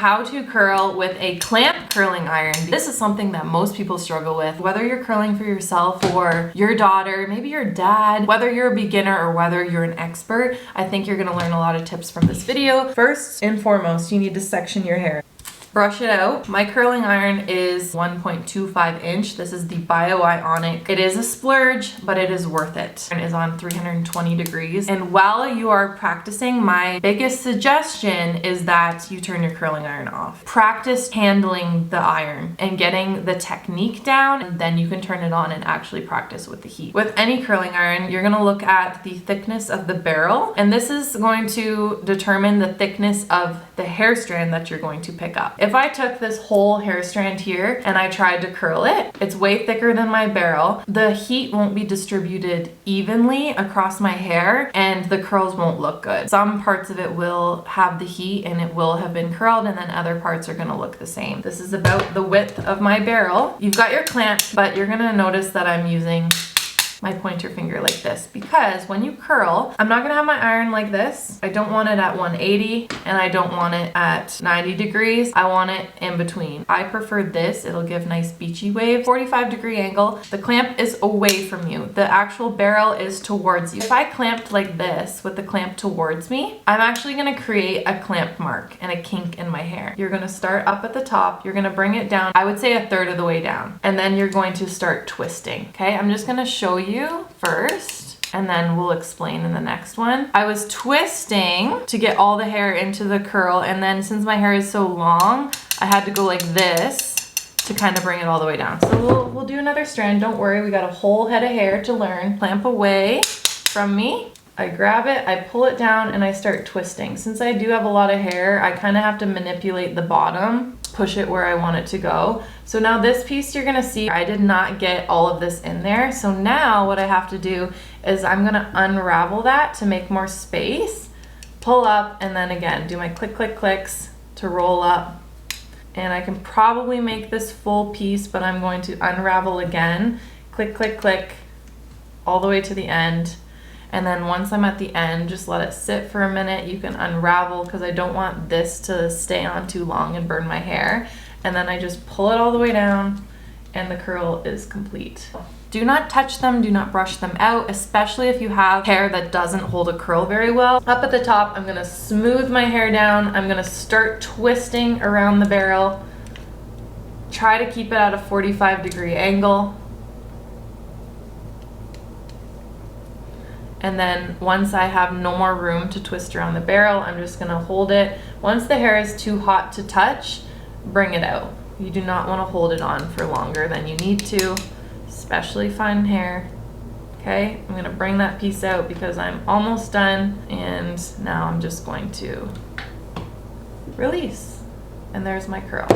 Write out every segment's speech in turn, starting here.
How to curl with a clamp curling iron. This is something that most people struggle with, whether you're curling for yourself or your daughter, maybe your dad, whether you're a beginner or whether you're an expert. I think you're gonna learn a lot of tips from this video. First and foremost, you need to section your hair. Brush it out. My curling iron is 1.25 inch. This is the Bio-Ionic. It is a splurge, but it is worth it. It is on 320 degrees. And while you are practicing, my biggest suggestion is that you turn your curling iron off. Practice handling the iron and getting the technique down, and then you can turn it on and actually practice with the heat. With any curling iron, you're gonna look at the thickness of the barrel, and this is going to determine the thickness of the hair strand that you're going to pick up. If I took this whole hair strand here and I tried to curl it, it's way thicker than my barrel. The heat won't be distributed evenly across my hair and the curls won't look good. Some parts of it will have the heat and it will have been curled, and then other parts are gonna look the same. This is about the width of my barrel. You've got your clamp, but you're gonna notice that I'm using my pointer finger like this, because when you curl, I'm not gonna have my iron like this. I don't want it at 180 and I don't want it at 90 degrees. I want it in between. I prefer this. It'll give nice beachy waves. 45-degree angle. The clamp is away from you. The actual barrel is towards you. If I clamped like this with the clamp towards me, I'm actually gonna create a clamp mark and a kink in my hair. You're gonna start up at the top. You're gonna bring it down, I would say 1/3 of the way down. And then you're going to start twisting. Okay, I'm just gonna show you first, and then we'll explain in the next one. I was twisting to get all the hair into the curl, and then since my hair is so long, I had to go like this to kind of bring it all the way down. So we'll do another strand. Don't worry, we got a whole head of hair to learn. Clamp away from me. I grab it, I pull it down, and I start twisting. Since I do have a lot of hair, I kind of have to manipulate the bottom, push it where I want it to go. So now this piece, you're gonna see I did not get all of this in there. So now what I have to do is I'm gonna unravel that to make more space, pull up, and then again, do my click, click, clicks to roll up. And I can probably make this full piece, but I'm going to unravel again, click, click, click, all the way to the end. And then once I'm at the end, just let it sit for a minute. You can unravel, because I don't want this to stay on too long and burn my hair. And then I just pull it all the way down and the curl is complete. Do not touch them, do not brush them out, especially if you have hair that doesn't hold a curl very well. Up at the top, I'm gonna smooth my hair down. I'm gonna start twisting around the barrel. Try to keep it at a 45-degree angle. And then once I have no more room to twist around the barrel, I'm just gonna hold it. Once the hair is too hot to touch, bring it out. You do not wanna hold it on for longer than you need to, especially fine hair. Okay, I'm gonna bring that piece out because I'm almost done, and now I'm just going to release. And there's my curl.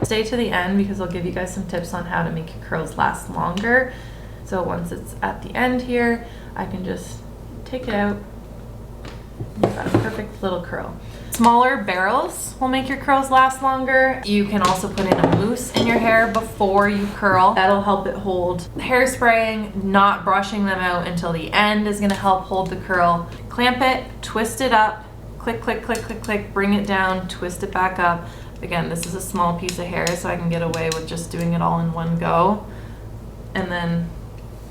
Stay to the end because I'll give you guys some tips on how to make your curls last longer. So once it's at the end here, I can just take it out. You've got a perfect little curl. Smaller barrels will make your curls last longer. You can also put in a mousse in your hair before you curl. That'll help it hold. Hairspraying, not brushing them out until the end is gonna help hold the curl. Clamp it, twist it up, click, click, click, click, click, bring it down, twist it back up. Again, this is a small piece of hair, so I can get away with just doing it all in one go. And then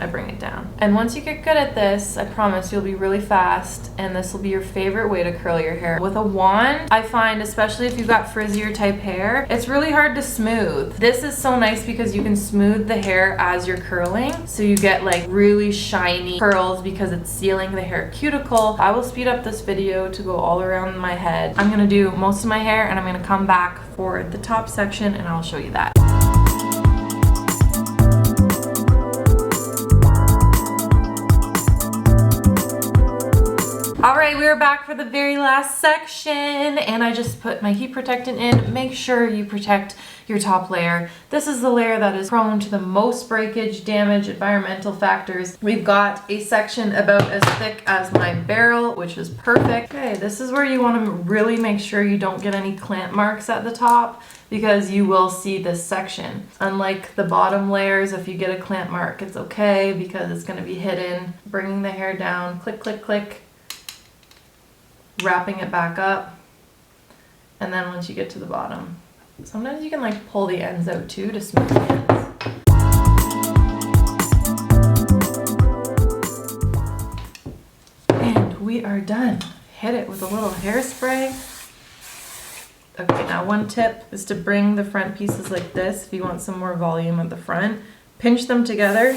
I bring it down. And once you get good at this, I promise you'll be really fast, and this will be your favorite way to curl your hair. With a wand, I find, especially if you've got frizzier type hair, it's really hard to smooth. This is so nice because you can smooth the hair as you're curling, so you get like really shiny curls because it's sealing the hair cuticle. I will speed up this video to go all around my head. I'm gonna do most of my hair, and I'm gonna come back for the top section and I'll show you that. All right, we are back for the very last section, and I just put my heat protectant in. Make sure you protect your top layer. This is the layer that is prone to the most breakage, damage, environmental factors. We've got a section about as thick as my barrel, which is perfect. Okay, this is where you want to really make sure you don't get any clamp marks at the top, because you will see this section. Unlike the bottom layers, if you get a clamp mark, it's okay because it's going to be hidden. Bringing the hair down, click, click, click. Wrapping it back up, And then once you get to the bottom, sometimes you can like pull the ends out too to smooth the ends. And we are done. Hit it with a little hairspray. Okay, now one tip is to bring the front pieces like this if you want some more volume at the front. Pinch them together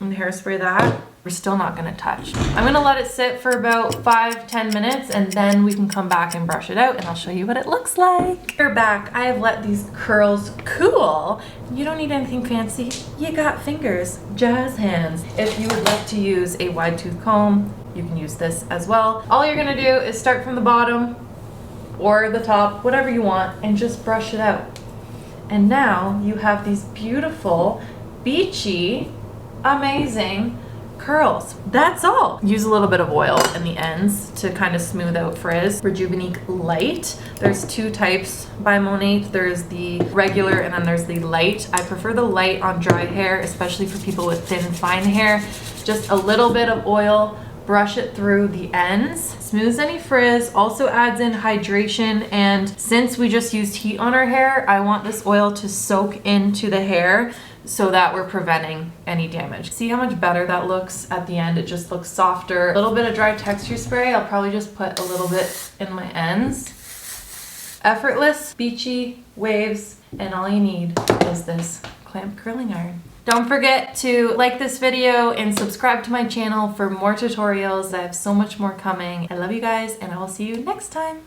and hairspray that. We're still not gonna touch. I'm gonna let it sit for about 5-10 minutes and then we can come back and brush it out and I'll show you what it looks like. We're back. I have let these curls cool. You don't need anything fancy. You got fingers, jazz hands. If you would like to use a wide tooth comb, you can use this as well. All you're gonna do is start from the bottom or the top, whatever you want, and just brush it out. And now you have these beautiful, beachy, amazing curls. That's all. Use a little bit of oil in the ends to kind of smooth out frizz. Rejuveniqe Light. There's two types by Monat. There's the regular and then there's the light. I prefer the light on dry hair, especially for people with thin, fine hair. Just a little bit of oil, brush it through the ends, smooths any frizz, also adds in hydration, and since we just used heat on our hair, I want this oil to soak into the hair so that we're preventing any damage. See how much better that looks at the end? It just looks softer. A little bit of dry texture spray, I'll probably just put a little bit in my ends. Effortless, beachy, waves, and all you need is this clamp curling iron. Don't forget to like this video and subscribe to my channel for more tutorials. I have so much more coming. I love you guys and I will see you next time.